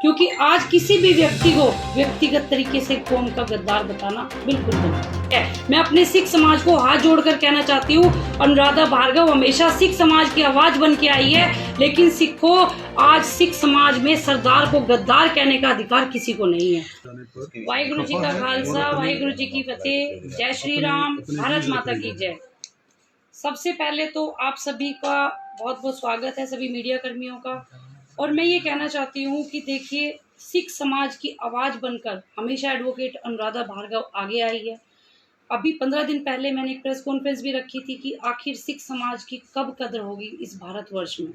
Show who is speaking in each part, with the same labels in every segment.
Speaker 1: क्योंकि आज किसी भी व्यक्ति को व्यक्तिगत तरीके से कौम का गद्दार बताना बिल्कुल गलत है। मैं अपने सिख समाज को हाथ जोड़कर कहना चाहती हूँ, अनुराधा भार्गव हमेशा सिख समाज की आवाज बन के आई है, लेकिन सिखों आज सिख समाज में सरदार को गद्दार कहने का अधिकार किसी को नहीं है। वाहिगुरु जी का खालसा, वाहिगुरु जी की फतेह, जय श्री राम, भारत माता की जय। सबसे पहले तो आप सभी का बहुत बहुत स्वागत है, सभी मीडिया कर्मियों का। और मैं ये कहना चाहती हूँ कि देखिए, सिख समाज की आवाज़ बनकर हमेशा एडवोकेट अनुराधा भार्गव आगे आई है। अभी 15 दिन पहले मैंने एक प्रेस कॉन्फ्रेंस भी रखी थी कि आखिर सिख समाज की कब कदर होगी इस भारतवर्ष में।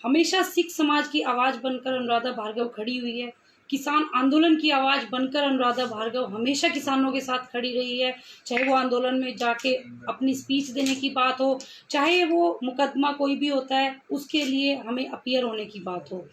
Speaker 1: हमेशा सिख समाज की आवाज़ बनकर अनुराधा भार्गव खड़ी हुई है। किसान आंदोलन की आवाज़ बनकर अनुराधा भार्गव हमेशा किसानों के साथ खड़ी रही है, चाहे वो आंदोलन में जाके अपनी स्पीच देने की बात हो, चाहे वो मुकदमा कोई भी होता है उसके लिए हमें अपीयर होने की बात हो।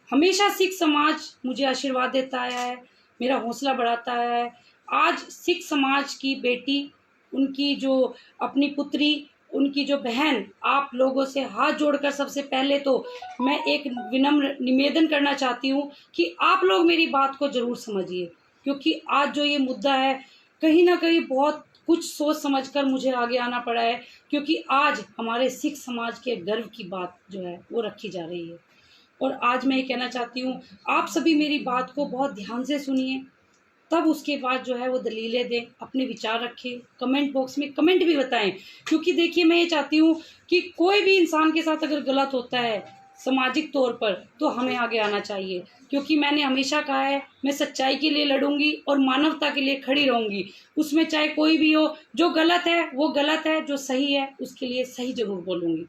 Speaker 1: हमेशा सिख समाज मुझे आशीर्वाद देता आया है, मेरा हौसला बढ़ाता आया है। आज सिख समाज की बेटी, उनकी जो अपनी पुत्री, उनकी जो बहन, आप लोगों से हाथ जोड़कर सबसे पहले तो मैं एक विनम्र निवेदन करना चाहती हूँ कि आप लोग मेरी बात को ज़रूर समझिए, क्योंकि आज जो ये मुद्दा है कहीं ना कहीं बहुत कुछ सोच समझकर मुझे आगे आना पड़ा है, क्योंकि आज हमारे सिख समाज के गर्व की बात जो है वो रखी जा रही है। और आज मैं ये कहना चाहती हूँ, आप सभी मेरी बात को बहुत ध्यान से सुनिए, तब उसके बाद जो है वो दलीलें दें, अपने विचार रखें, कमेंट बॉक्स में कमेंट भी बताएं। क्योंकि देखिए, मैं ये चाहती हूँ कि कोई भी इंसान के साथ अगर गलत होता है सामाजिक तौर पर, तो हमें आगे आना चाहिए। क्योंकि मैंने हमेशा कहा है, मैं सच्चाई के लिए लड़ूंगी और मानवता के लिए खड़ी रहूंगी। उसमें चाहे कोई भी हो, जो गलत है वो गलत है, जो सही है उसके लिए सही जरूर बोलूंगी।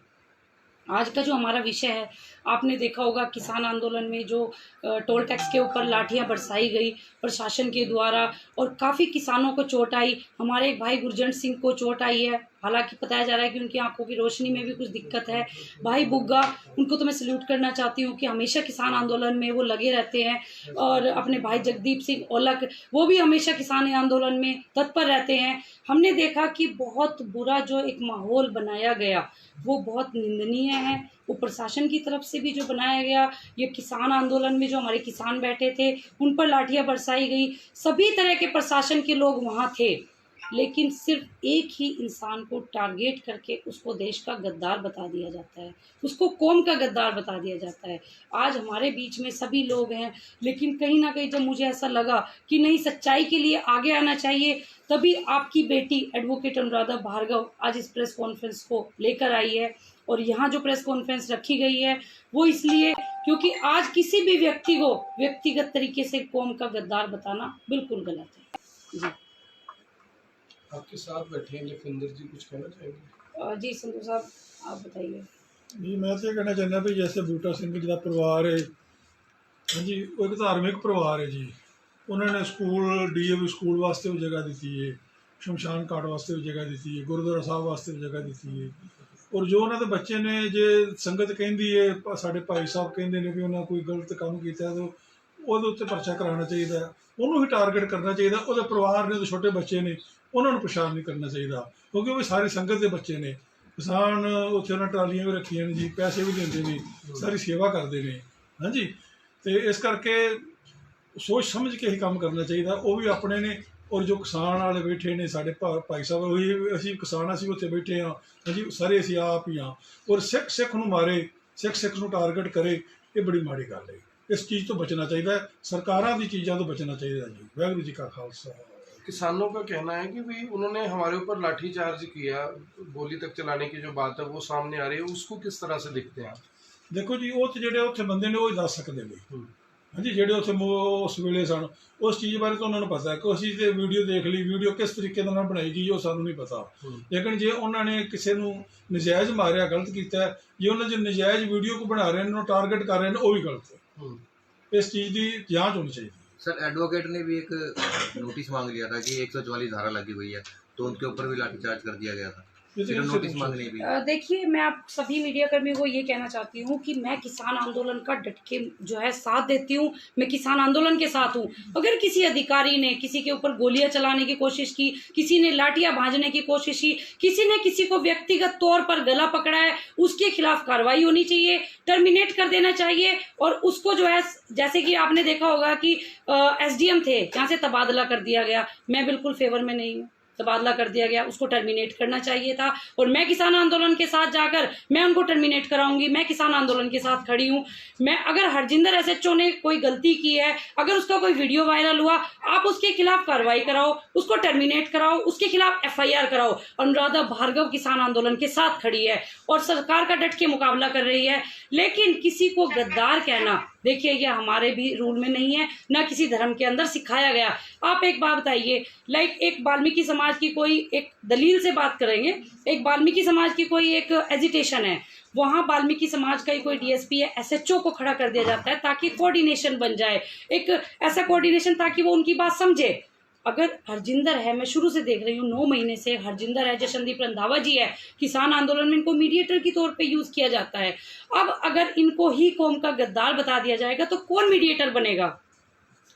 Speaker 1: आज का जो हमारा विषय है, आपने देखा होगा किसान आंदोलन में जो टोल टैक्स के ऊपर लाठियां बरसाई गई प्रशासन के द्वारा, और काफ़ी किसानों को चोट आई। हमारे एक भाई गुरजंट सिंह को चोट आई है, हालांकि बताया जा रहा है कि उनकी आंखों की रोशनी में भी कुछ दिक्कत है। भाई बुग्गा, उनको तो मैं सल्यूट करना चाहती हूँ कि हमेशा किसान आंदोलन में वो लगे रहते हैं। और अपने भाई जगदीप सिंह औलख, वो भी हमेशा किसान आंदोलन में तत्पर रहते हैं। हमने देखा कि बहुत बुरा जो एक माहौल बनाया गया वो बहुत निंदनीय है। वो प्रशासन की तरफ से भी जो बनाया गया, ये किसान आंदोलन में जो हमारे किसान बैठे थे उन पर लाठियां बरसाई गई, सभी तरह के प्रशासन के लोग वहाँ थे, लेकिन सिर्फ एक ही इंसान को टारगेट करके उसको देश का गद्दार बता दिया जाता है, उसको कौम का गद्दार बता दिया जाता है। आज हमारे बीच में सभी लोग हैं, लेकिन कहीं ना कहीं जब मुझे ऐसा लगा कि नहीं, सच्चाई के लिए आगे आना चाहिए, तभी आपकी बेटी एडवोकेट अनुराधा भार्गव आज इस प्रेस कॉन्फ्रेंस को लेकर आई है। और यहाँ जो प्रेस कॉन्फ्रेंस रखी गई है वो इसलिए क्योंकि आज किसी भी व्यक्ति को व्यक्तिगत तरीके से कौम का गद्दार बताना बिल्कुल गलत है। जी,
Speaker 2: आपके साथ बैठे हैं लखविंदर जी, कुछ कहना चाहेंगे?
Speaker 1: जी संधू साहब, आप बताइए।
Speaker 3: जी, मैं तो कहना चाहना भी जैसे बूटा सिंह जी का परिवार है, हाँ जी, वो एक धार्मिक परिवार है जी। उन्होंने स्कूल डीएवी स्कूल वास्ते भी जगह दी है, शमशान घाट वास्ते भी जगह दी है, गुरुद्वारा साहब वास्ते भी जगह दी है। और जो उन्होंने बच्चे ने जे संगत कहती है, साढ़े भाई साहब कहते हैं कि उन्हें कोई गलत काम किया तो ਉਹਦੇ ਉੱਤੇ ਪਰਚਾ ਕਰਾਉਣਾ ਚਾਹੀਦਾ, ਉਹਨੂੰ ਹੀ ਟਾਰਗੇਟ ਕਰਨਾ ਚਾਹੀਦਾ। ਉਹਦੇ ਪਰਿਵਾਰ ਨੇ, ਛੋਟੇ ਬੱਚੇ ਨੇ, ਉਹਨਾਂ ਨੂੰ ਪਛਾਣ ਨਹੀਂ ਕਰਨਾ ਚਾਹੀਦਾ, ਕਿਉਂਕਿ ਉਹ ਵੀ ਸਾਰੀ ਸੰਗਤ ਦੇ ਬੱਚੇ ਨੇ। ਕਿਸਾਨ ਉੱਥੇ ਉਹਨਾਂ ਟਰਾਲੀਆਂ ਵੀ ਰੱਖੀਆਂ ਨੇ ਜੀ, ਪੈਸੇ ਵੀ ਦਿੰਦੇ ਨੇ, ਸਾਰੀ ਸੇਵਾ ਕਰਦੇ ਨੇ, ਹਾਂਜੀ। ਤੇ ਇਸ ਕਰਕੇ ਸੋਚ ਸਮਝ ਕੇ ਹੀ ਕੰਮ ਕਰਨਾ ਚਾਹੀਦਾ। ਉਹ ਵੀ ਆਪਣੇ ਨੇ, ਔਰ ਜੋ ਕਿਸਾਨ ਵਾਲੇ ਬੈਠੇ ਨੇ ਸਾਡੇ ਭਾਈ ਸਾਹਿਬ, ਉਹੀ ਅਸੀਂ ਕਿਸਾਨ, ਅਸੀਂ ਉੱਥੇ ਬੈਠੇ ਹਾਂ, ਹਾਂਜੀ, ਸਾਰੇ ਅਸੀਂ ਆਪ ਹੀ ਹਾਂ। ਔਰ ਸਿੱਖ ਨੂੰ ਮਾਰੇ, ਸਿੱਖ ਨੂੰ ਟਾਰਗੇਟ करे, ਇਹ ਬੜੀ ਮਾੜੀ ਗੱਲ ਹੈ। इस चीज़ तो बचना चाहिए, सरकारों की चीज़ों तो बचना चाहिए जी। वाहिगुरू जी का खालसा।
Speaker 2: किसानों का कहना है कि भाई उन्होंने हमारे ऊपर लाठी चार्ज किया, गोली तक चलाने की जो बात है वो सामने आ रही है, उसको किस तरह से देखते हैं आप?
Speaker 3: देखो जी, वो तो जोड़े उत्थे बंदे ने वो ही दस सकते हैं हाँ जी, जोड़े उत्थे उस वेले सन, उस चीज़ बारे तो उन्होंने पता है कि असीं ते वीडियो देख ली, वीडियो किस तरीके नाल बनाई गई वो सानू नहीं पता। लेकिन जे उन्होंने किसी नूं नजायज़ मारिया, गलत किया, जे उन्होंने जो नजायज़ वीडियो को बना रहे हैं, उन्होंने टारगेट कर रहे हैं, वो भी गलत है। इस चीज़ की जांच होनी चाहिए।
Speaker 4: सर, एडवोकेट ने भी एक नोटिस मांग लिया था कि 144 धारा लगी हुई है, तो उनके ऊपर भी लाठीचार्ज कर दिया गया था।
Speaker 3: ये तो इनसे
Speaker 4: नोटिस
Speaker 3: पूछो।
Speaker 4: मांगनी भी।
Speaker 1: देखिए, मैं आप सभी मीडिया कर्मियों को ये कहना चाहती हूँ कि मैं किसान आंदोलन का डट के जो है साथ देती हूँ। मैं किसान आंदोलन के साथ हूँ। अगर किसी अधिकारी ने किसी के ऊपर गोलियां चलाने की कोशिश की, किसी ने लाठियां भाजने की कोशिश की, किसी ने किसी को व्यक्तिगत तौर पर गला पकड़ा है, उसके खिलाफ कार्रवाई होनी चाहिए, टर्मिनेट कर देना चाहिए। और उसको जो है, जैसे कि आपने देखा होगा कि एसडीएम थे, यहाँ से तबादला कर दिया गया। मैं बिल्कुल फेवर में नहीं हूँ, तबादला कर दिया गया, उसको टर्मिनेट करना चाहिए था। और मैं किसान आंदोलन के साथ जाकर मैं उनको टर्मिनेट कराऊंगी। मैं किसान आंदोलन के साथ खड़ी हूँ। मैं अगर हरजिंदर एसएचओ ने कोई गलती की है, अगर उसका कोई वीडियो वायरल हुआ, आप उसके खिलाफ कार्रवाई कराओ, उसको टर्मिनेट कराओ, उसके खिलाफ एफआईआर कराओ। अनुराधा भार्गव किसान आंदोलन के साथ खड़ी है और सरकार का डट के मुकाबला कर रही है। लेकिन किसी को गद्दार कहना, देखिए, ये हमारे भी रूल में नहीं है, ना किसी धर्म के अंदर सिखाया गया। आप एक बात बताइए, लाइक एक वाल्मीकि समाज की कोई एक दलील से बात करेंगे, एक वाल्मीकि समाज की कोई एक एजिटेशन है, वहां वाल्मीकि समाज का ही कोई डीएसपी या एसएचओ को खड़ा कर दिया जाता है ताकि कोऑर्डिनेशन बन जाए, एक ऐसा कोऑर्डिनेशन ताकि वो उनकी बात समझे। अगर हरजिंदर है, मैं शुरू से देख रही हूँ 9 महीने से हरजिंदर है, जशनदीप रंधावा जी है, किसान आंदोलन में इनको मीडिएटर की तौर पे यूज किया जाता है। अब अगर इनको ही कौम का गद्दार बता दिया जाएगा तो कौन मीडिएटर बनेगा?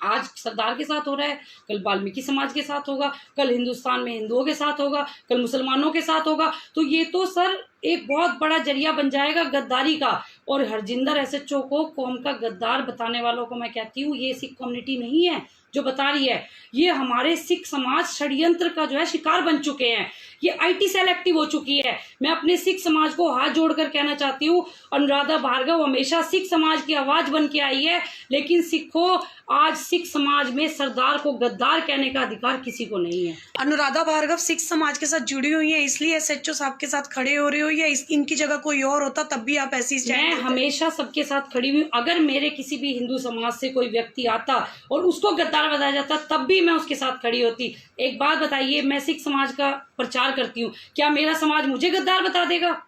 Speaker 1: आज सरदार के साथ हो रहा है, कल वाल्मीकि समाज के साथ होगा, कल हिंदुस्तान में हिंदुओं के साथ होगा, कल मुसलमानों के साथ होगा। तो ये तो सर एक बहुत बड़ा जरिया बन जाएगा गद्दारी का। और हरजिंदर एसएचओ को कौम का गद्दार बताने वालों को मैं कहती हूँ, ये सिख कम्युनिटी नहीं है जो बता रही है, ये हमारे सिख समाज षड्यंत्र का जो है शिकार बन चुके हैं। ये आईटी सेल एक्टिव हो चुकी है। मैं अपने सिख समाज को हाथ जोड़कर कहना चाहती हूँ, अनुराधा भार्गव हमेशा सिख समाज की आवाज बन के आई है, लेकिन सिखों, आज सिख समाज में सरदार को गद्दार कहने का अधिकार किसी को नहीं है।
Speaker 5: अनुराधा भार्गव सिख समाज के साथ जुड़ी हुई है, इसलिए एसएचओ साहब के साथ खड़े हो रही हो, या इनकी जगह कोई और होता तब भी आप ऐसी
Speaker 1: मैं हमेशा सबके साथ खड़ी हुई। अगर मेरे किसी भी हिंदू समाज से कोई व्यक्ति आता और उसको गद्दार बताया जाता, तब भी मैं उसके साथ खड़ी होती। एक बात बताइए, मैं सिख समाज का प्रचार करती हूँ, क्या मेरा समाज मुझे गद्दार बता देगा?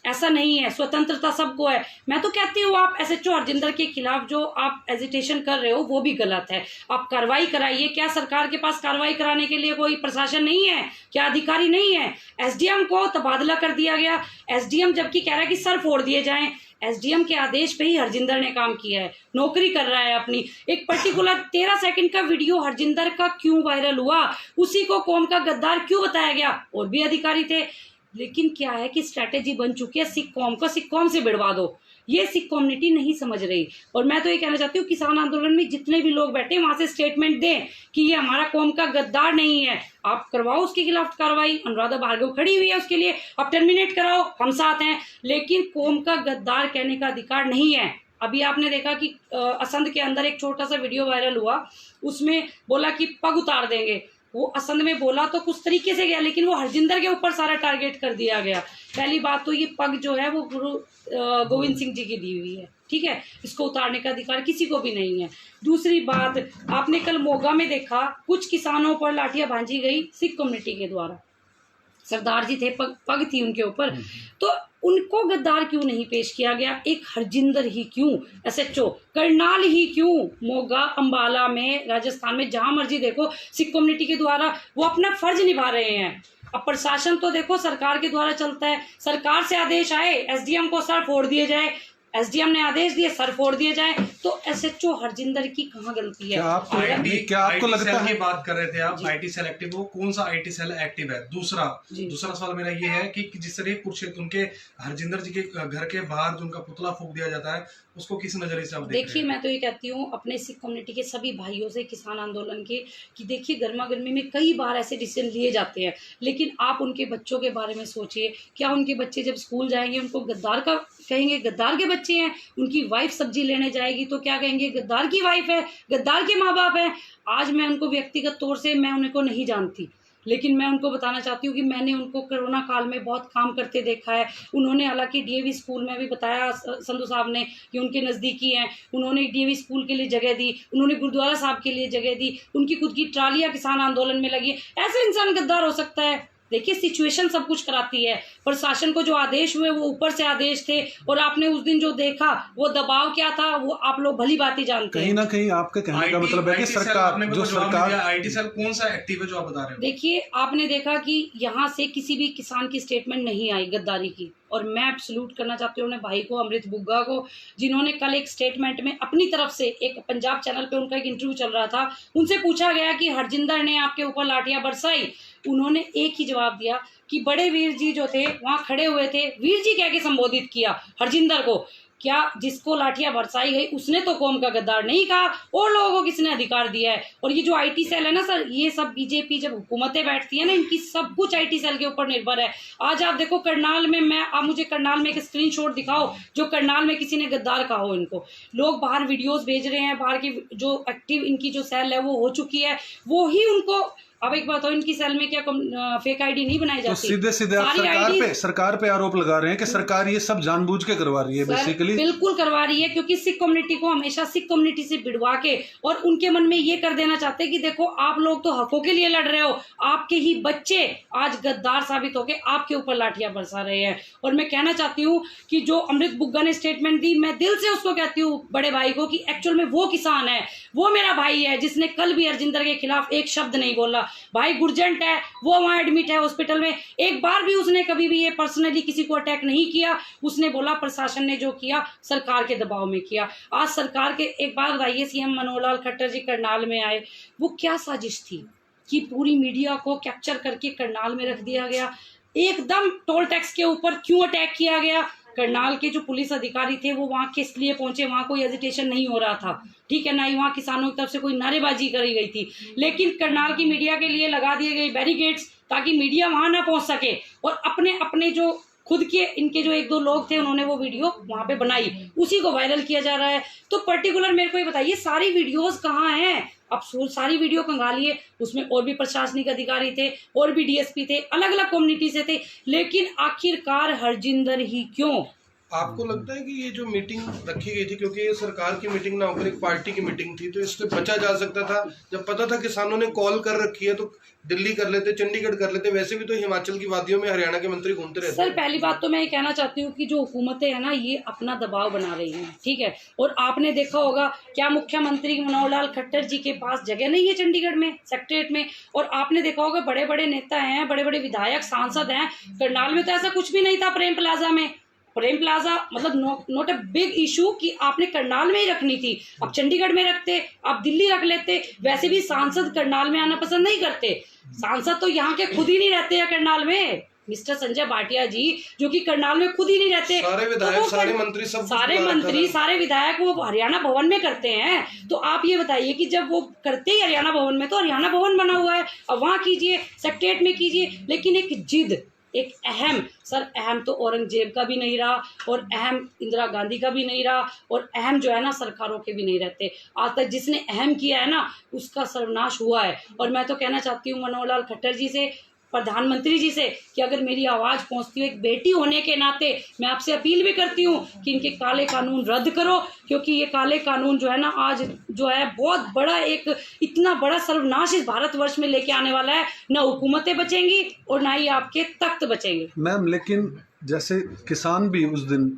Speaker 1: ऐसा नहीं है। स्वतंत्रता सबको है। मैं तो कहती हूँ, आप एसएचओ हरजिंदर के खिलाफ जो आप एजिटेशन कर रहे हो वो भी गलत है। आप कार्रवाई कराइए। क्या सरकार के पास कार्रवाई कराने के लिए कोई प्रशासन नहीं है? क्या अधिकारी नहीं है? एसडीएम को तबादला कर दिया गया। एसडीएम जबकि कह रहा है कि सर फोड़ दिए जाएं। एसडीएम के आदेश पे ही हरजिंदर ने काम किया है, नौकरी कर रहा है अपनी। एक पर्टिकुलर 13 सेकंड का वीडियो हरजिंदर का क्यों वायरल हुआ, उसी को कौम का गद्दार क्यों बताया गया? और भी अधिकारी थे। लेकिन क्या है कि स्ट्रैटेजी बन चुकी है, सिख कौम को सिख कौम से भिड़वा दो। ये सिख कम्युनिटी नहीं समझ रही। और मैं तो ये कहना चाहती हूँ, किसान आंदोलन में जितने भी लोग बैठे वहां से स्टेटमेंट दें कि ये हमारा कौम का गद्दार नहीं है। आप करवाओ उसके खिलाफ कार्रवाई। अनुराधा भार्गव खड़ी हुई है उसके लिए, आप टर्मिनेट कराओ, हम साथ हैं। लेकिन कौम का गद्दार कहने का अधिकार नहीं है। अभी आपने देखा कि असंध के अंदर एक छोटा सा वीडियो वायरल हुआ, उसमें बोला कि पग उतार देंगे। वो असंध में बोला तो कुछ तरीके से गया, लेकिन वो हरजिंदर के ऊपर सारा टारगेट कर दिया गया। पहली बात तो ये पग जो है वो गुरु गोविंद सिंह जी की दी हुई है, ठीक है, इसको उतारने का अधिकार किसी को भी नहीं है। दूसरी बात, आपने कल मोगा में देखा, कुछ किसानों पर लाठियां भांजी गई सिख कम्युनिटी के द्वारा। सरदार जी थे, पग थी उनके ऊपर, तो उनको गद्दार क्यों नहीं पेश किया गया? एक हरजिंदर ही क्यों, एसएचओ करनाल ही क्यों? मोगा, अंबाला में, राजस्थान में, जहां मर्जी देखो, सिख कम्युनिटी के द्वारा वो अपना फर्ज निभा रहे हैं। अब प्रशासन तो देखो सरकार के द्वारा चलता है। सरकार से आदेश आए, एसडीएम को सर फोड़ दिए जाए, एसडीएम ने आदेश दिए सर फोड़ दिए जाए, तो एसएचओ हरजिंदर की कहाँ गलती है?
Speaker 4: क्या आपको लगता है? बात कर रहे थे आप आईटी सेल एक्टिव, वो कौन सा आईटी सेल एक्टिव है? दूसरा सवाल मेरा ये है कि जिस तरह कुरुक्षेत्र उनके हरजिंदर जी के घर के बाहर जो उनका पुतला फूंक दिया जाता है, उसको किस नजरिए से आप देख रहे हैं?
Speaker 1: देखिए, मैं तो ये कहती हूँ अपने सिख कम्युनिटी के सभी भाइयों से, किसान आंदोलन के, कि देखिए गर्मा गर्मी में कई बार ऐसे डिसीजन लिए जाते हैं, लेकिन आप उनके बच्चों के बारे में सोचिए। क्या उनके बच्चे जब स्कूल जाएंगे उनको गद्दार का कहेंगे? गद्दार के बच्चे हैं। उनकी वाइफ सब्जी लेने जाएगी तो क्या कहेंगे? गद्दार की वाइफ है, गद्दार के माँ बाप हैं। आज मैं उनको व्यक्तिगत तौर से मैं उनको नहीं जानती, लेकिन मैं उनको बताना चाहती हूँ कि मैंने उनको कोरोना काल में बहुत काम करते देखा है। उन्होंने हालांकि डीएवी स्कूल में भी बताया संधू साहब ने कि उनके नज़दीकी हैं, उन्होंने डीएवी स्कूल के लिए जगह दी, उन्होंने गुरुद्वारा साहब के लिए जगह दी, उनकी खुद की ट्रालियाँ किसान आंदोलन में लगी। ऐसे इंसान गद्दार हो सकता है? देखिए सिचुएशन सब कुछ कराती है। प्रशासन को जो आदेश हुए वो ऊपर से आदेश थे, और आपने उस दिन जो देखा वो दबाव क्या था वो आप लोग भली भांति जानते हैं।
Speaker 6: कहीं ना कहीं आपके कहने का मतलब है कि सरकार जो सरकार
Speaker 4: आईटी सेल कौन सा एक्टिव है जो आप बता रहे हो?
Speaker 1: देखिए आपने देखा कि यहाँ से किसी भी किसान की स्टेटमेंट नहीं आई गद्दारी की, और मैं सल्यूट करना चाहती हूँ अपने भाई को अमृत बुग्गा को, जिन्होंने कल एक स्टेटमेंट में अपनी तरफ से, एक पंजाब चैनल पे उनका एक इंटरव्यू चल रहा था, उनसे पूछा गया कि हरजिंदर ने आपके ऊपर लाठियां बरसाई, उन्होंने एक ही जवाब दिया कि बड़े वीर जी जो थे वहां खड़े हुए थे, वीर जी कह के संबोधित किया हरजिंदर को। क्या जिसको लाठियां बरसाई गई उसने तो कौम का गद्दार नहीं कहा, और लोगों को किसने अधिकार दिया है? और ये जो आईटी सेल है ना सर, ये सब बीजेपी जब हुकूमतें बैठती है ना, इनकी सब कुछ आईटी सेल के ऊपर निर्भर है। आज आप देखो करनाल में, आप मुझे करनाल में एक स्क्रीनशॉट दिखाओ जो करनाल में किसी ने गद्दार कहा हो इनको। लोग बाहर वीडियोस भेज रहे हैं, बाहर की जो एक्टिव इनकी जो सेल है वो हो चुकी है, वो ही उनको। अब एक बात हो, इनकी सेल में क्या फेक आईडी नहीं बनाई
Speaker 6: तो
Speaker 1: जाती?
Speaker 6: सीधे सीधे आप सरकार पे आरोप लगा रहे हैं कि सरकार ये सब जानबूझ के करवा रही है बेसिकली।
Speaker 1: बिल्कुल करवा रही है, क्योंकि सिख कम्युनिटी को हमेशा सिख कम्युनिटी से भिड़वा के और उनके मन में ये कर देना चाहते हैं कि देखो आप लोग तो हकों के लिए लड़ रहे हो, आपके ही बच्चे आज गद्दार साबित होके आपके ऊपर लाठियां बरसा रहे हैं। और मैं कहना चाहती हूँ कि जो अमृत बुग्गा ने स्टेटमेंट दी, मैं दिल से उसको कहती हूँ बड़े भाई को कि एक्चुअल में वो किसान है, वो मेरा भाई है जिसने कल भी हरजिंदर के खिलाफ एक शब्द नहीं बोला। भाई गुर्जंट है, वो वहां एडमिट है हॉस्पिटल में, एक बार भी उसने कभी भी ये पर्सनली किसी को अटैक नहीं किया। उसने बोला प्रशासन ने जो किया सरकार के दबाव में किया। आज सरकार के, एक बात बताइए, सीएम मनोहर लाल खट्टर जी करनाल में आए, वो क्या साजिश थी कि पूरी मीडिया को कैप्चर करके करनाल में रख दिया गया? एकदम टोल टैक्स के ऊपर क्यों अटैक किया गया? करनाल के जो पुलिस अधिकारी थे वो वहां किस लिए पहुंचे? वहां कोई एजिटेशन नहीं हो रहा था, ठीक है ना ही वहां किसानों की तरफ से कोई नारेबाजी करी गई थी, लेकिन करनाल की मीडिया के लिए लगा दिए गए बैरिकेड्स ताकि मीडिया वहां ना पहुंच सके। और अपने अपने जो खुद के इनके जो एक दो लोग थे उन्होंने वो वीडियो वहां पे बनाई, उसी को वायरल किया जा रहा है। तो पर्टिकुलर मेरे को ये बताइए सारी वीडियोस कहाँ हैं? अब सारी वीडियो कंगालिए, उसमें और भी प्रशासनिक अधिकारी थे, और भी डीएसपी थे, अलग अलग कम्युनिटी से थे, लेकिन आखिरकार हरजिंदर ही क्यों?
Speaker 2: आपको लगता है कि ये जो मीटिंग रखी गई थी, क्योंकि ये सरकार की मीटिंग ना होकर एक पार्टी की मीटिंग थी, तो इससे बचा जा सकता था? जब पता था किसानों ने कॉल कर रखी है तो दिल्ली कर लेते, चंडीगढ़ कर लेते, वैसे भी तो हिमाचल की वादियों में हरियाणा के मंत्री घूमते रहते हैं।
Speaker 1: सर पहली बात तो मैं ये कहना चाहती हूँ कि जो हुकूमतें हैं ना ये अपना दबाव बना रही हैं, ठीक है। और आपने देखा होगा क्या मुख्यमंत्री मनोहर लाल खट्टर जी के पास जगह नहीं है चंडीगढ़ में, सेक्रेटरीट में? और आपने देखा होगा बड़े बड़े नेता हैं, बड़े बड़े विधायक सांसद हैं, करनाल में तो ऐसा कुछ भी नहीं था। प्रेम प्लाजा में, प्रेम प्लाजा मतलब नॉट अ बिग इशू कि आपने करनाल में ही रखनी थी। अब चंडीगढ़ में रखते, आप दिल्ली रख लेते। वैसे भी सांसद करनाल में आना पसंद नहीं करते, सांसद तो यहाँ के खुद ही नहीं रहते हैं करनाल में। मिस्टर संजय भाटिया जी जो कि करनाल में खुद ही नहीं रहते,
Speaker 2: सारे विधायक तो सारे मंत्री सब
Speaker 1: सारे विधायक वो हरियाणा भवन में करते हैं। तो आप ये बताइए कि जब वो करते ही हरियाणा भवन में, तो हरियाणा भवन बना हुआ है, अब वहाँ कीजिए, सेक्रेटरीट में कीजिए। लेकिन एक जिद, एक अहम, सर अहम तो औरंगजेब का भी नहीं रहा, और अहम इंदिरा गांधी का भी नहीं रहा, और अहम जो है ना सरकारों के भी नहीं रहते। आज तक जिसने अहम किया है ना उसका सर्वनाश हुआ है। और मैं तो कहना चाहती हूँ मनोहर लाल खट्टर जी से, प्रधानमंत्री जी से, कि अगर मेरी आवाज़ पहुंचती हो एक बेटी होने के नाते, मैं आपसे अपील भी करती हूँ कि इनके काले कानून रद्द करो, क्योंकि ये काले कानून जो है ना आज जो है बहुत बड़ा, एक इतना बड़ा सर्वनाश इस भारतवर्ष में लेके आने वाला है। ना हुकूमतें बचेंगी और ना ही आपके तख्त बचेंगे।
Speaker 6: मैम लेकिन जैसे किसान भी उस दिन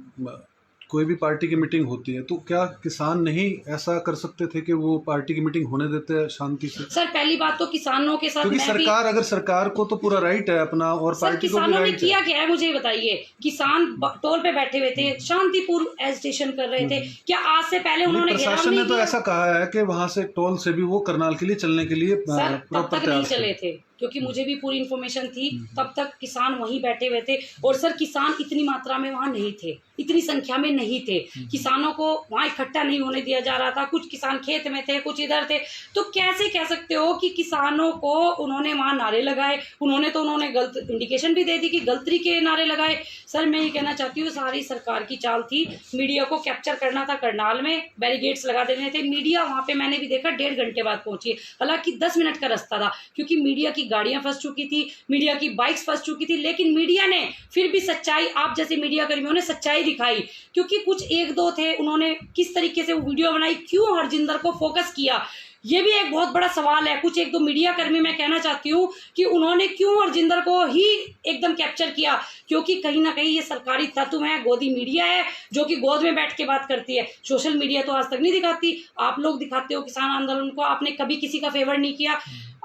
Speaker 6: कोई भी पार्टी की मीटिंग होती है, तो क्या किसान नहीं ऐसा कर सकते थे कि वो पार्टी की मीटिंग होने देते हैं शांति से?
Speaker 1: सर पहली बात तो किसानों के साथ,
Speaker 6: क्योंकि सरकार, अगर सरकार को तो पूरा राइट है अपना, और पार्टी को भी
Speaker 1: किसानों ने किया क्या है मुझे बताइए? किसान टोल पे बैठे हुए थे, शांतिपूर्ण एजिटेशन कर रहे थे, क्या आज से पहले उन्होंने
Speaker 6: प्रशासन ने तो ऐसा कहा है कि वहां से टोल से भी वो करनाल के लिए चलने के लिए
Speaker 1: तब तक नहीं चले थे, क्योंकि मुझे भी पूरी इन्फॉर्मेशन थी, तब तक किसान वहीं बैठे हुए थे। और सर किसान इतनी मात्रा में वहां नहीं थे, इतनी संख्या में नहीं थे, किसानों को वहां इकट्ठा नहीं होने दिया जा रहा था। कुछ किसान खेत में थे, कुछ इधर थे। तो कैसे कह सकते हो कि किसानों को उन्होंने वहां नारे लगाए? उन्होंने गलत इंडिकेशन भी दे दी कि गलत तरीके के नारे लगाए। सर मैं ये कहना चाहती हूँ सारी सरकार की चाल थी, मीडिया को कैप्चर करना था। करनाल में बैरिकेड्स लगा देने थे, मीडिया वहां पे मैंने भी देखा 1.5 घंटे बाद पहुंची, हालांकि 10 मिनट का रास्ता था, क्योंकि मीडिया की गाड़ियां फंस चुकी थी, मीडिया की बाइक्स फंस चुकी थी। लेकिन मीडिया ने फिर भी सच्चाई, आप जैसे मीडिया कर्मियों ने सच्चाई दिखाई, क्योंकि कुछ एक दो थे, उन्होंने किस तरीके से वो वीडियो बनाई, क्यों हरजिंदर को फोकस किया, ये भी एक बहुत बड़ा सवाल है। कुछ एक दो मीडिया कर्मी मैं कहना चाहती हूँ कि उन्होंने क्यों हरजिंदर को ही एकदम कैप्चर किया, क्योंकि कहीं ना कहीं ये सरकारी तत्व है, गोदी मीडिया है जो कि गोद में बैठ के बात करती है। सोशल मीडिया तो आज तक नहीं दिखाती, आप लोग दिखाते हो किसान आंदोलन को, आपने कभी किसी का फेवर नहीं किया।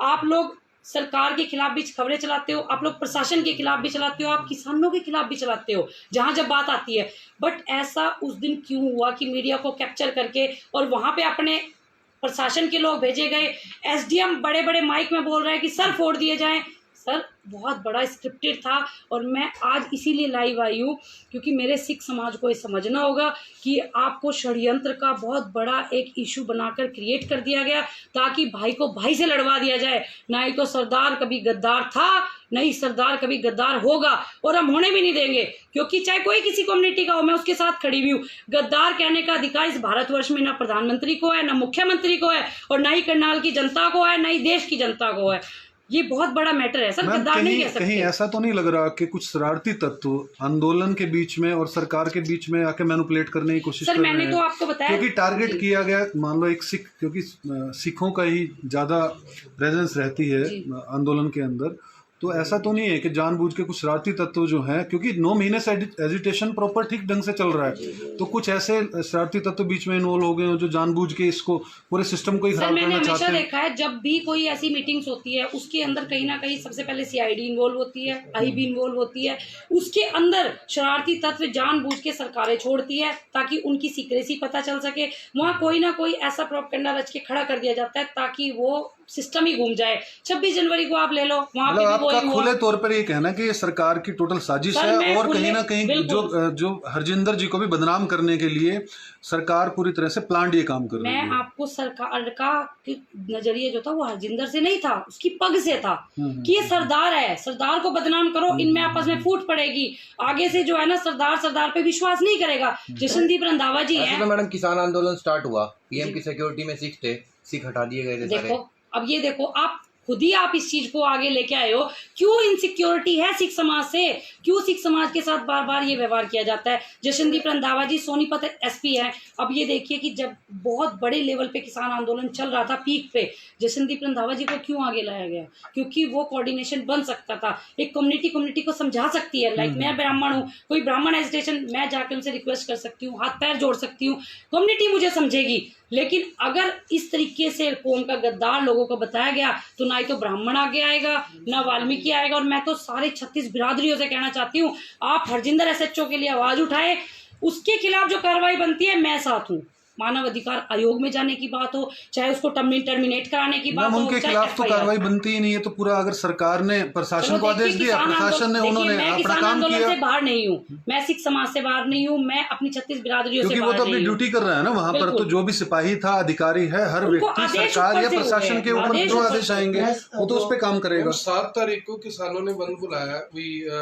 Speaker 1: आप लोग सरकार के खिलाफ भी खबरें चलाते हो, आप लोग प्रशासन के खिलाफ भी चलाते हो, आप किसानों के खिलाफ भी चलाते हो जहां जब बात आती है। बट ऐसा उस दिन क्यों हुआ कि मीडिया को कैप्चर करके और वहां पे अपने प्रशासन के लोग भेजे गए, एसडीएम बड़े बड़े माइक में बोल रहे हैं कि सर फोड़ दिए जाएं। सर बहुत बड़ा स्क्रिप्टेड था और मैं आज इसीलिए लाइव आई हूँ क्योंकि मेरे सिख समाज को ये समझना होगा कि आपको षड्यंत्र का बहुत बड़ा एक इशू बनाकर क्रिएट कर दिया गया ताकि भाई को भाई से लड़वा दिया जाए। ना ही तो सरदार कभी गद्दार था, ना ही सरदार कभी गद्दार होगा और हम होने भी नहीं देंगे, क्योंकि चाहे कोई किसी कम्युनिटी का हो मैं उसके साथ खड़ी हुई हूँ। गद्दार कहने का अधिकार इस भारतवर्ष में ना प्रधानमंत्री को है, ना मुख्यमंत्री को है और ना ही करनाल की जनता को है, ना ही देश की जनता को है। ये बहुत बड़ा मैटर है सर, गद्दार नहीं कह सकते।
Speaker 6: कहीं ऐसा तो नहीं लग रहा कि कुछ शरारती तत्व आंदोलन के बीच में और सरकार के बीच में आके मैनिपुलेट करने की कोशिश कर रहे हैं?
Speaker 1: मैंने तो आपको बताया
Speaker 6: क्योंकि टारगेट किया गया, मान लो एक सिख, क्योंकि सिखों का ही ज्यादा प्रेजेंस रहती है आंदोलन के अंदर, तो ऐसा तो नहीं है कि जानबूझ के कुछ शरारती तत्व जो हैं, क्योंकि 9 महीने से एजिटेशन प्रॉपर ठीक ढंग से चल रहा है, तो कुछ ऐसे शरारती तत्व बीच में इन्वॉल्व हो गए हो जो जानबूझ के इसको पूरे सिस्टम को ही खराब करना चाहते हैं।
Speaker 1: मैंने हमेशा देखा है जब भी कोई ऐसी मीटिंग्स होती है उसके अंदर कहीं ना कहीं सबसे पहले सीआईडी इन्वॉल्व होती है, आईबी इन्वॉल्व होती है, उसके अंदर शरारती तत्व जानबूझ के सरकारें छोड़ती है ताकि उनकी सीक्रेसी पता चल सके। वहाँ कोई ना कोई ऐसा प्रोपेगेंडा रच के खड़ा कर दिया जाता है ताकि वो सिस्टम ही घूम जाए। 26 जनवरी को आप ले लो, वहाँ पे
Speaker 6: आपका खुले तौर पर ये कहना कि ये सरकार की टोटल साजिश है और कहीं ना कहीं जो हरजिंदर जी को भी बदनाम करने के लिए सरकार पूरी तरह से प्लान्ड ये काम कर रही है।
Speaker 1: मैं आपको सरकार का नजरिया जो था वो हरजिंदर से नहीं था, उसकी पग से था कि ये सरदार है, सरदार को बदनाम करो, इनमें आपस में फूट पड़ेगी। आगे से जो है ना सरदार पे विश्वास नहीं करेगा। जशनदीप रंधावा जी है।
Speaker 7: तो मैडम किसान आंदोलन स्टार्ट हुआ, पीएम की सिक्योरिटी में सिख थे, सिख हटा दिए गए थे सारे।
Speaker 1: देखो अब ये देखो, आप खुद ही आप इस चीज को आगे लेके आए हो। क्यों इनसिक्योरिटी है सिख समाज से, क्यों सिख समाज के साथ बार बार ये व्यवहार किया जाता है? जशनदीप रंधावा जी सोनीपत एसपी है। अब ये देखिए कि जब बहुत बड़े लेवल पे किसान आंदोलन चल रहा था पीक पे, जशनदीप रंधावा जी को क्यों आगे लाया गया? क्योंकि वो कोऑर्डिनेशन बन सकता था, एक कम्युनिटी को समझा सकती है। लाइक मैं ब्राह्मण हूँ, कोई ब्राह्मण एजिटेशन, मैं जाकर उनसे रिक्वेस्ट कर सकती हूँ, हाथ पैर जोड़ सकती हूँ, कम्युनिटी मुझे समझेगी। लेकिन अगर इस तरीके से कौम का गद्दार लोगों को बताया गया तो ना ही तो ब्राह्मण आगे आएगा, ना वाल्मीकि आएगा। और मैं तो सारे 36 बिरादरियों से कहना चाहती हूँ, आप हरजिंदर एसएचओ के लिए आवाज उठाए, उसके खिलाफ जो कार्रवाई बनती है मैं साथ हूँ। मानव अधिकार आयोग में जाने की बात हो, चाहे उसको टर्मिनेट कराने की बात हो,
Speaker 6: उनके खिलाफ तो कार्रवाई बनती ही नहीं है। तो पूरा अगर सरकार ने प्रशासन को आदेश दिया, प्रशासन ने उन्होंने अपना काम किया।
Speaker 1: से बाहर नहीं हूँ मैं, सिख समाज से बाहर नहीं हूँ मैं, अपनी 36 बिरादरियों से
Speaker 6: क्योंकि वो तो अपनी ड्यूटी कर रहा है ना वहाँ पर। तो जो भी सिपाही था, अधिकारी है, हर व्यक्ति सरकार या प्रशासन के ऊपर जो आदेश आएंगे वो तो उस पर काम करेगा।
Speaker 2: 7 तारीख को किसानों ने बंद बुलाया,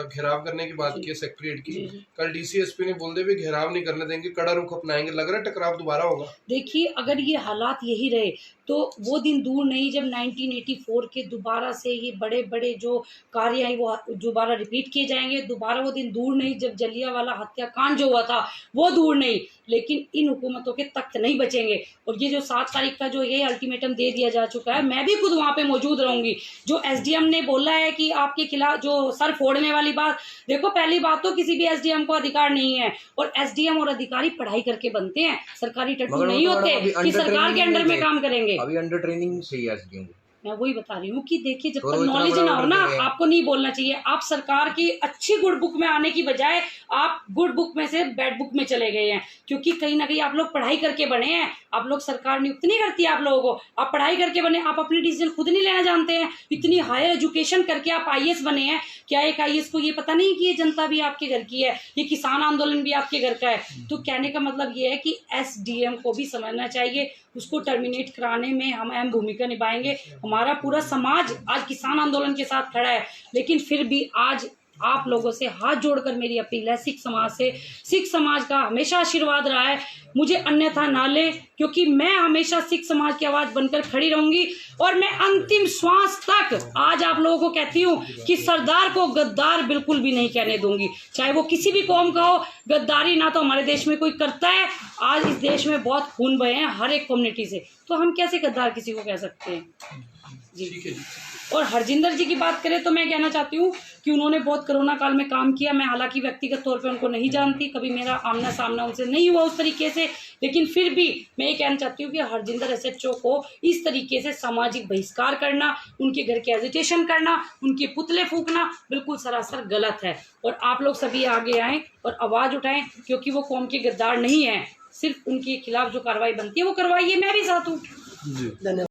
Speaker 2: घेराव करने की बात की सेक्रेटरीट की। कल डीसीएसपी ने बोल दिया घेराव नहीं करने देंगे, कड़ा रुख अपनाएंगे। लग रहा है टकराव दोबारा होगा।
Speaker 1: देखिए अगर ये हालात यही रहे तो वो दिन दूर नहीं जब 1984 के दोबारा से ये बड़े बड़े जो कार्य हैं वो दोबारा रिपीट किए जाएंगे। दोबारा वो दिन दूर नहीं जब जलियांवाला हत्याकांड जो हुआ था वो दूर नहीं। लेकिन इन हुकूमतों के तख्त नहीं बचेंगे। और ये जो 7 तारीख का जो ये अल्टीमेटम दे दिया जा चुका है, मैं भी खुद वहाँ पे मौजूद रहूंगी। जो एसडीएम ने बोला है कि आपके खिलाफ जो सर फोड़ने वाली बात, देखो पहली बात तो किसी भी एसडीएम को अधिकार नहीं है और एसडीएम और अधिकारी पढ़ाई करके बनते हैं, सरकारी टट्टू नहीं होते कि सरकार के अंडर में काम करेंगे।
Speaker 7: अभी अंडर ट्रेनिंग चाहिए एसडीएम को।
Speaker 1: मैं वही बता रही हूँ कि देखिए जब तक नॉलेज ना हो ना, आपको नहीं बोलना चाहिए। आप सरकार की अच्छी गुड बुक में आने की बजाय आप गुड बुक में से बैड बुक में चले गए हैं, क्योंकि कहीं ना कहीं आप लोग पढ़ाई करके बने हैं। आप लोग सरकार नियुक्त नहीं करती आप लोगों को, आप पढ़ाई करके बने, आप अपनी डिसीजन खुद नहीं लेना जानते हैं। इतनी हायर एजुकेशन करके आप आईएएस बने हैं, क्या एक आईएएस को ये पता नहीं कि ये जनता भी आपके घर की है, ये किसान आंदोलन भी आपके घर का है? तो कहने का मतलब ये है कि एसडीएम को भी समझना चाहिए, उसको टर्मिनेट कराने में हम अहम भूमिका निभाएंगे। हमारा पूरा समाज आज किसान आंदोलन के साथ खड़ा है, लेकिन फिर भी आज आप लोगों से हाथ जोड़कर मेरी अपील है, सिख समाज से, सिख समाज का हमेशा आशीर्वाद रहा है, मुझे अन्यथा ना ले, क्योंकि मैं हमेशा सिख समाज की आवाज़ बनकर खड़ी रहूंगी और मैं अंतिम श्वास तक आज आप लोगों को कहती हूँ कि सरदार को गद्दार बिल्कुल भी नहीं कहने दूंगी, चाहे वो किसी भी कौम का हो। गद्दारी ना तो हमारे देश में कोई करता है, आज इस देश में बहुत खून बहे हैं हर एक कम्युनिटी से, तो हम कैसे गद्दार किसी को कह सकते हैं जी।
Speaker 2: ठीक है जी।
Speaker 1: और हरजिंदर जी की बात करें तो मैं कहना चाहती हूँ कि उन्होंने बहुत कोरोना काल में काम किया। मैं हालांकि व्यक्तिगत तौर पे उनको नहीं जानती, कभी मेरा आमना सामना उनसे नहीं हुआ उस तरीके से, लेकिन फिर भी मैं ये कहना चाहती हूँ कि हरजिंदर SHO को इस तरीके से सामाजिक बहिष्कार करना, उनके घर के एजिटेशन करना, उनके पुतले फूकना बिल्कुल सरासर गलत है। और आप लोग सभी आगे आएँ और आवाज़ उठाएं, क्योंकि वो कौम के गद्दार नहीं हैं, सिर्फ उनके खिलाफ जो कार्रवाई बनती है वो करवाइए, मैं भी साथ हूँ।
Speaker 6: जी।